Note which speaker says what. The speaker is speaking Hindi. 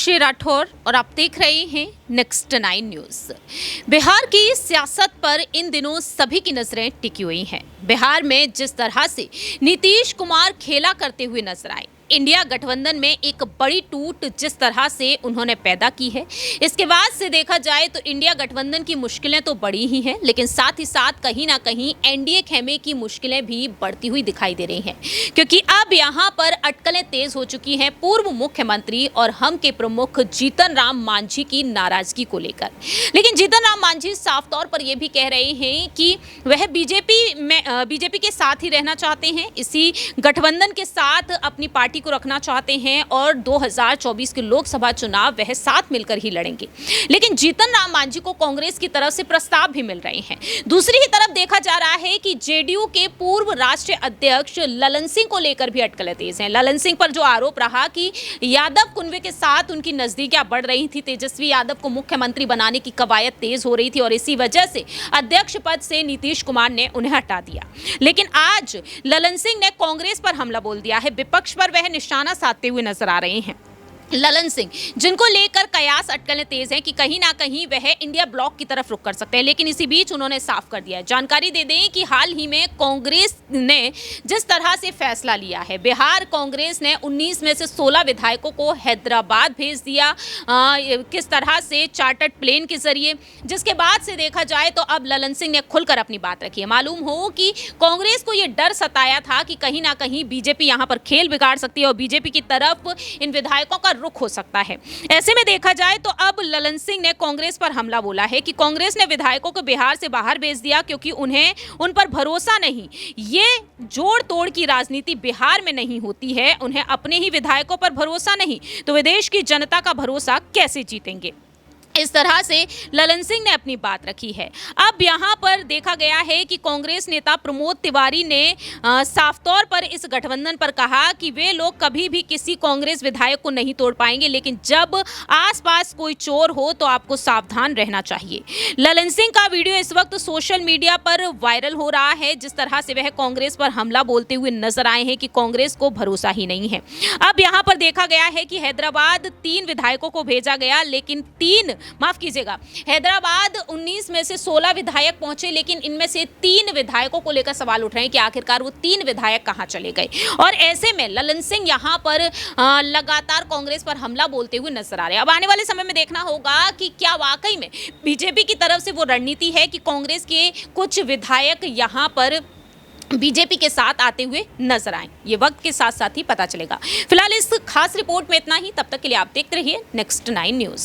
Speaker 1: आशी राठौर और आप देख रहे हैं नेक्स्ट 9 न्यूज। बिहार की सियासत पर इन दिनों सभी की नजरें टिकी हुई हैं। बिहार में जिस तरह से नीतीश कुमार खेला करते हुए नजर आए, इंडिया गठबंधन में एक बड़ी टूट जिस तरह से उन्होंने पैदा की है, इसके बाद से देखा जाए तो इंडिया गठबंधन की मुश्किलें तो बड़ी ही हैं, लेकिन साथ ही साथ कहीं ना कहीं एनडीए खेमे की मुश्किलें भी बढ़ती हुई दिखाई दे रही हैं, क्योंकि अब यहां पर अटकलें तेज हो चुकी हैं पूर्व मुख्यमंत्री और हम के प्रमुख जीतन राम मांझी की नाराजगी को लेकर। लेकिन जीतन राम मांझी साफ तौर पर यह भी कह रहे हैं कि वह बीजेपी के साथ ही रहना चाहते हैं, इसी गठबंधन के साथ अपनी पार्टी को रखना चाहते हैं और 2024 के लोकसभा चुनाव वह साथ मिलकर ही लड़ेंगे। लेकिन जीतन राम मांझी को कांग्रेस की तरफ से प्रस्ताव भी मिल रहे हैं। दूसरी ही तरफ देखा जा रहा है कि जेडीयू के पूर्व राष्ट्रीय अध्यक्ष ललन सिंह को लेकर भी अटकलें तेज हैं। ललन सिंह पर जो आरोप रहा कि यादव कुनबे के साथ उनकी नजदीकियां बढ़ रही थी, तेजस्वी यादव को मुख्यमंत्री बनाने की कवायद तेज हो रही थी और इसी वजह से अध्यक्ष पद से नीतीश कुमार ने उन्हें हटा दिया। लेकिन आज ललन सिंह ने कांग्रेस पर हमला बोल दिया है, विपक्ष पर वह निशाना साधते हुए नजर आ रहे हैं। ललन सिंह, जिनको लेकर कयास अटकलें तेज हैं कि कहीं ना कहीं वह इंडिया ब्लॉक की तरफ रुख कर सकते हैं, लेकिन इसी बीच उन्होंने साफ कर दिया है। जानकारी दे दें कि हाल ही में कांग्रेस ने जिस तरह से फैसला लिया है, बिहार कांग्रेस ने 19 में से 16 विधायकों को हैदराबाद भेज दिया, किस तरह से चार्टर्ड प्लेन के जरिए, जिसके बाद से देखा जाए तो अब ललन सिंह ने खुलकर अपनी बात रखी है। मालूम हो कि कांग्रेस को यह डर सताया था कि कहीं ना कहीं बीजेपी यहां पर खेल बिगाड़ सकती है और बीजेपी की तरफ इन विधायकों का रुख हो सकता है। ऐसे में देखा जाए तो अब ललन सिंह ने कांग्रेस पर हमला बोला है कि कांग्रेस ने विधायकों को बिहार से बाहर भेज दिया क्योंकि उन्हें उन पर भरोसा नहीं। ये जोड़ तोड़ की राजनीति बिहार में नहीं होती है, उन्हें अपने ही विधायकों पर भरोसा नहीं तो वे देश की जनता का भरोसा कैसे जीतेंगे। इस तरह से ललन सिंह ने अपनी बात रखी है। अब यहां पर देखा गया है कि कांग्रेस नेता प्रमोद तिवारी ने साफ तौर पर इस गठबंधन पर कहा कि वे लोग कभी भी किसी कांग्रेस विधायक को नहीं तोड़ पाएंगे, लेकिन जब आसपास कोई चोर हो तो आपको सावधान रहना चाहिए। ललन सिंह का वीडियो इस वक्त सोशल मीडिया पर वायरल हो रहा है, जिस तरह से वह कांग्रेस पर हमला बोलते हुए नजर आए हैं कि कांग्रेस को भरोसा ही नहीं है। अब यहां पर देखा गया है कि हैदराबाद 3 विधायकों को भेजा गया, लेकिन हैदराबाद 19 में से 16 विधायक पहुंचे, लेकिन इनमें से 3 विधायकों को लेकर सवाल उठ रहे हैं कि आखिरकार वो 3 विधायक कहां चले गए। और ऐसे में ललन सिंह यहां पर लगातार कांग्रेस पर हमला बोलते हुए नजर आ रहे हैं। अब आने वाले समय में देखना होगा कि क्या वाकई में बीजेपी की तरफ से वो रणनीति है कि कांग्रेस के कुछ विधायक यहां पर बीजेपी के साथ आते हुए नजर आए। ये वक्त के साथ साथ ही पता चलेगा। फिलहाल इस खास रिपोर्ट में इतना ही। तब तक के लिए आप देखते रहिए नेक्स्ट 9 न्यूज।